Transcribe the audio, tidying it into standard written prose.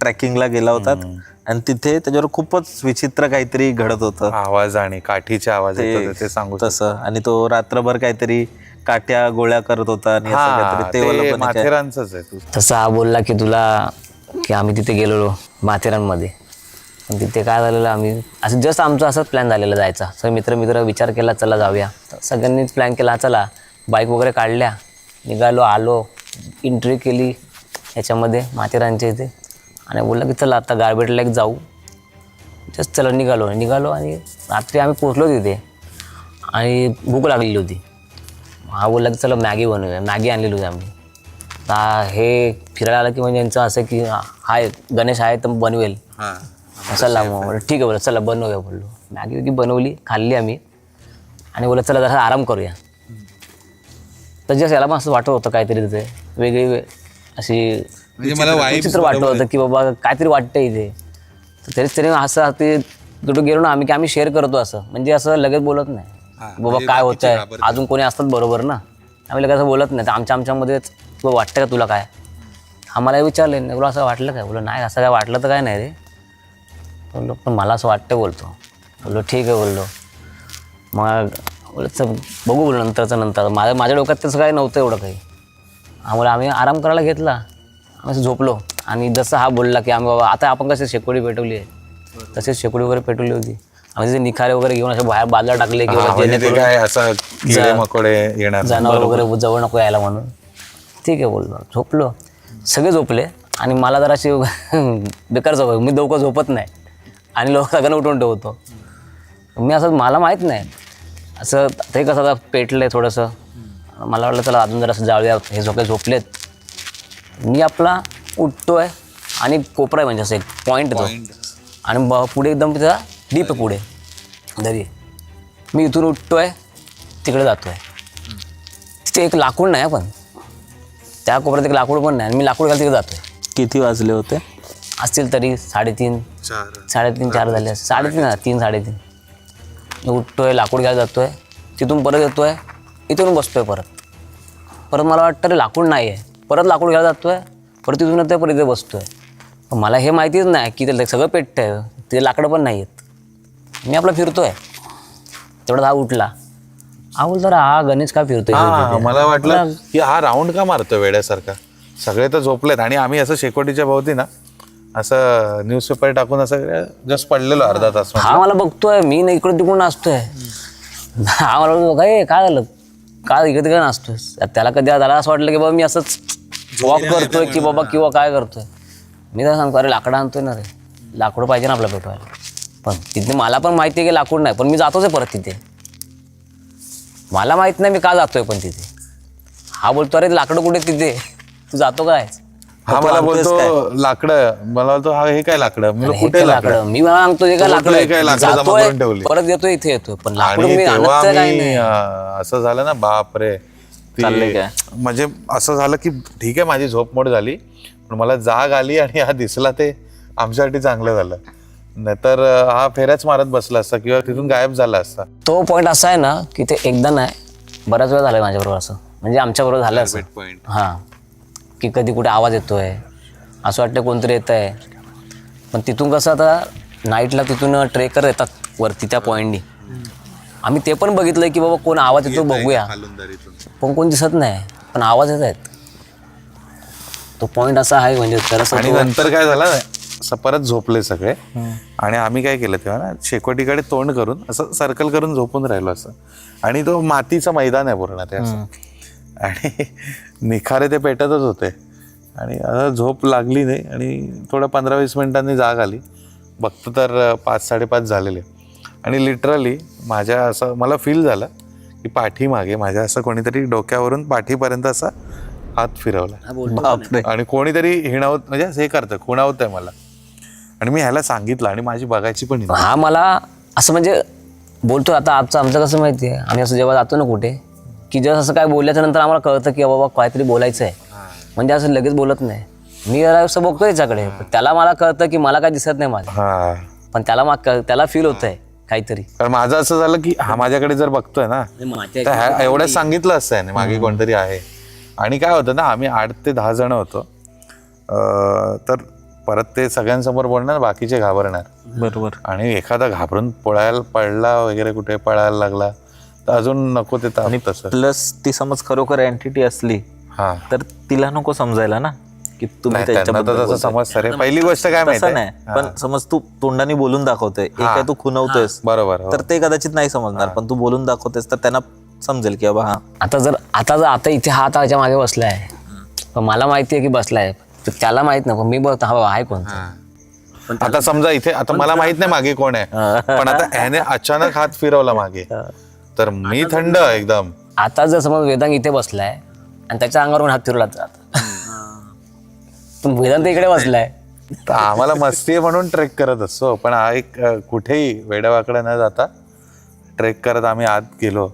ट्रेकिंगला गेला होतात आणि तिथे त्याच्यावर खूपच विचित्र काहीतरी घडत होतं. आवाज आणि काठीचे आवाज येत होते ते सांगू तसं. आणि तो रात्रभर काहीतरी काट्या गोळ्या करत होता आणि असं काहीतरी ते वालं पण एक आहे. माथेरानचंच आहे तू. तसं हा बोलला की तुला की आम्ही तिथे गेलेलो माथेरानमध्ये. पण तिथे काय झालेलं, आम्ही असं जस्ट आमचं असंच प्लॅन झालेला जायचा. सगळे मित्र विचार केला चला जाऊया. सगळ्यांनीच प्लॅन केला चला, बाईक वगैरे काढल्या, निघालो, आलो, एंट्री केली ह्याच्यामध्ये माथेरानच्या इथे आणि बोलला की चला आता गारबेट लेक जाऊ. जस्ट चला निघालो आणि रात्री आम्ही पोचलो तिथे आणि भूक लागलेली होती. हा बोलला की चला मॅगी बनवूया. मॅगी आणलेली होती आम्ही. आता हे फिरायला आलं की म्हणजे यांचं असं की हाय गणेश आहे तर बनवेल. चला मग ठीक आहे बोला चला बनवूया बोललो. मॅगी बनवली, खाल्ली आम्ही आणि बोला चला जरा आराम करूया. तर जस्ट याला पण असं वाटत होतं काहीतरी तिथे वेगळी अशी विचित्र वाटत होतं की बाबा काहीतरी वाटतं इथे. तर तरी असं ते कुठं गेलो ना आम्ही की आम्ही शेअर करतो असं, म्हणजे असं लगेच बोलत नाही बाबा काय होत आहे, अजून कोणी असतात बरोबर ना, आम्ही लगेच असं बोलत नाही. तर आमच्यामध्येच तुला वाटतं का तुला काय, आम्हाला विचारले नाही तुला असं वाटलं काय, बोललो नाही असं काय वाटलं तर काय नाही रे बोललो, पण मला असं वाटतं बोललो ठीक आहे बोललो. मग बोललं बघू बोललो नंतर माझ्या डोक्यात तसं काही नव्हतं एवढं काही. आम्हाला आम्ही आराम करायला घेतला, आम्ही असं झोपलो आणि जसं हा बोलला की आम्ही बाबा आता आपण कसे शेकोडी पेटवली आहे तसेच शेकोडी वगैरे पेटवली होती. आम्ही तिथे निखारे वगैरे घेऊन असे बाहेर बाजूला टाकले किंवा जनावर वगैरे जवळ नको यायला म्हणून. ठीक आहे बोललो, झोपलो, सगळे झोपले आणि मला जरा अशी बेकार झोप, मी दोघं झोपत नाही आणि लोक सगळ्यांना उठवून ठेवतो मी. असं मला माहीत नाही असं ते कसं आता पेटलं आहे थोडंसं, मला वाटलं चला अजून जरा असं जाऊया, हे झोपलेत. मी आपला उठतोय आणि कोपरा आहे म्हणजे असं एक पॉईंट तो आणि पुढे एकदम त्याचा डीप आहे पुढे दरी. मी इथून उठतोय तिकडे जातोय, तिथे एक लाकूड नाही पण त्या कोपऱ्यात एक लाकूड पण नाही आणि मी लाकूड घाल तिकडे जातोय. किती वाजले होते असतील तरी 3:30 4 झाले, 3:30 मी उठतोय, लाकूड घ्यायला जातोय, तिथून परत येतोय, इथून बसतोय परत मला वाटतं रे लाकूड नाही आहे, परत लाकूड घ्यायला जातोय, परत तिथून येतोय, परत इथे बसतोय. पण मला हे माहितीच नाही की ते सगळं पेटतं आहे, ते लाकडं पण नाही आहेत. मी आपला फिरतोय तेवढा हा उठला, हा बोलतो हा गणेश का फिरतोय. मला वाटलं की हा राऊंड का मारतोय वेड्यासारखा, सगळे तर झोपलेत आणि आम्ही असं शेकोटीच्या भोवती ना असं न्यूजपेपर टाकून असं जस्ट पडलेलो अर्धा तास. हा मला बघतोय, मी ना इकडे तिकडून नाचतोय. हा मला बघतो काय झालं, का इकडे तिकडे नाचतोय. त्याला असं वाटलं की बाबा मी असंच वॉक करतोय की बाबा किंवा काय करतोय. मी तर सांगतो अरे लाकडं आणतोय ना रे, लाकूड पाहिजे ना आपला पेटवायला. पण तिथे मला पण माहिती आहे की लाकूड नाही, पण मी जातोच आहे परत तिथे. मला माहित नाही मी का जातोय पण तिथे. हा बोलतो अरे लाकडं कुठे तिथे, तू जातो काय. हा मला बोलतो लाकडं, मला बोलतो हा हे काय लाकडं, कुठे लाकडं. मी मला सांगतो हे काय लाकडं, परत येतोय इथे येतोय पण लाकडं मी आणत काय नाही. असं झालं ना बापरे, म्हणजे असं झालं की ठीक आहे माझी झोप मोड झाली पण मला जाग आली आणि हा दिसला ते आमच्यासाठी चांगलं झालं. नाहीतर हा फेऱ्याच मारत बसला असता किंवा तिथून गायब झाला असता. तो पॉईंट असा आहे ना की ते एकदा नाही बऱ्याच वेळा झालंय माझ्याबरोबर असं, म्हणजे आमच्याबरोबर झालं असं. हां की कधी कुठे आवाज येतोय, असं वाटतं कोणतरी येत आहे. पण तिथून कसं आता नाईटला तिथून ट्रेकर येतात वरती त्या पॉईंटनी, आम्ही ते पण बघितलंय की बाबा कोण आवाज येतो बघूया, पण कोण दिसत नाही पण आवाज येत आहेत. तो पॉईंट असा आहे म्हणजे खरंच. आणि नंतर काय झालं असं परत झोपले सगळे आणि आम्ही काय केलं तेव्हा ना शेकोटीकडे तोंड करून असं सर्कल करून झोपून राहिलो असं. आणि तो मातीचं मैदान आहे पूर्ण ते असं आणि निखारे ते पेटतच होते आणि झोप लागली नाही आणि थोडं 15-20 मिनिटांनी जाग आली. बघतो तर 5-5:30 झालेले आणि लिटरली माझ्या असं मला फील झालं की पाठीमागे माझ्या असं कोणीतरी डोक्यावरून पाठीपर्यंत असा हात फिरवला आणि कोणीतरी हिणावत म्हणजे हे करतं खुणावत आहे मला. आणि मी ह्याला सांगितलं आणि माझी बघायची पण हा मला असं म्हणजे बोलतो आता आमचं कसं माहिती आहे, आम्ही असं जेव्हा जातो ना कुठे की जसं असं काय बोलल्याच्या नंतर आम्हाला कळतं की बाबा काहीतरी बोलायचं आहे, म्हणजे असं लगेच बोलत नाही. मी असं बघतो याच्याकडे, त्याला मला कळतं की मला काय दिसत नाही माझं, पण त्याला फील होत आहे काहीतरी. कारण माझं असं झालं की हा माझ्याकडे जर बघतोय ना तर एवढंच सांगितलं असतं मागे कोणतरी आहे. आणि काय होतं ना आम्ही 8 ते 10 जण होतो, तर परत ते सगळ्यांसमोर बोलणार, बाकीचे घाबरणार. बरोबर. आणि एखादा घाबरून पळला वगैरे, कुठे पळायला लागला तर अजून नको ते ताप तसं. प्लस ती समज खरोखर एंटिटी असली हा, तर तिला नको समजायला ना की तुम्ही त्यांना तर त्याच्याबद्दल तसं बोलताय. समजतं रे. पहिली गोष्ट काय माहिती तसं नाही, पण समज तू तोंडाने बोलून दाखवतोय, एक आहे तू खुनवतोयस, बरोबर हो. तर ते कदाचित नाही समजणार, पण तू बोलून दाखवतेस तर त्यांना समजेल की बाबा हा आता इथे हा आता याच्या मागे बसलाय, पण मला माहिती आहे की बसलाय, तर त्याला माहित नको, मी बघतो हा बाबा आहे कोणता. आता समजा इथे, आता मला माहित नाही मागे कोण आहे, पण आता ह्याने अचानक हात फिरवला मागे, तर मी थंड एकदम. आता जर समज वेदांग इथे बसलाय आणि त्याच्या अंगावरून हात फिरवला जात, पण वेदांत इकडे बसलाय. तर आम्हाला मस्ती आहे म्हणून ट्रेक करत असतो, पण हा एक कुठेही वेड्यावाकडे न जाता ट्रेक करत आम्ही आत गेलो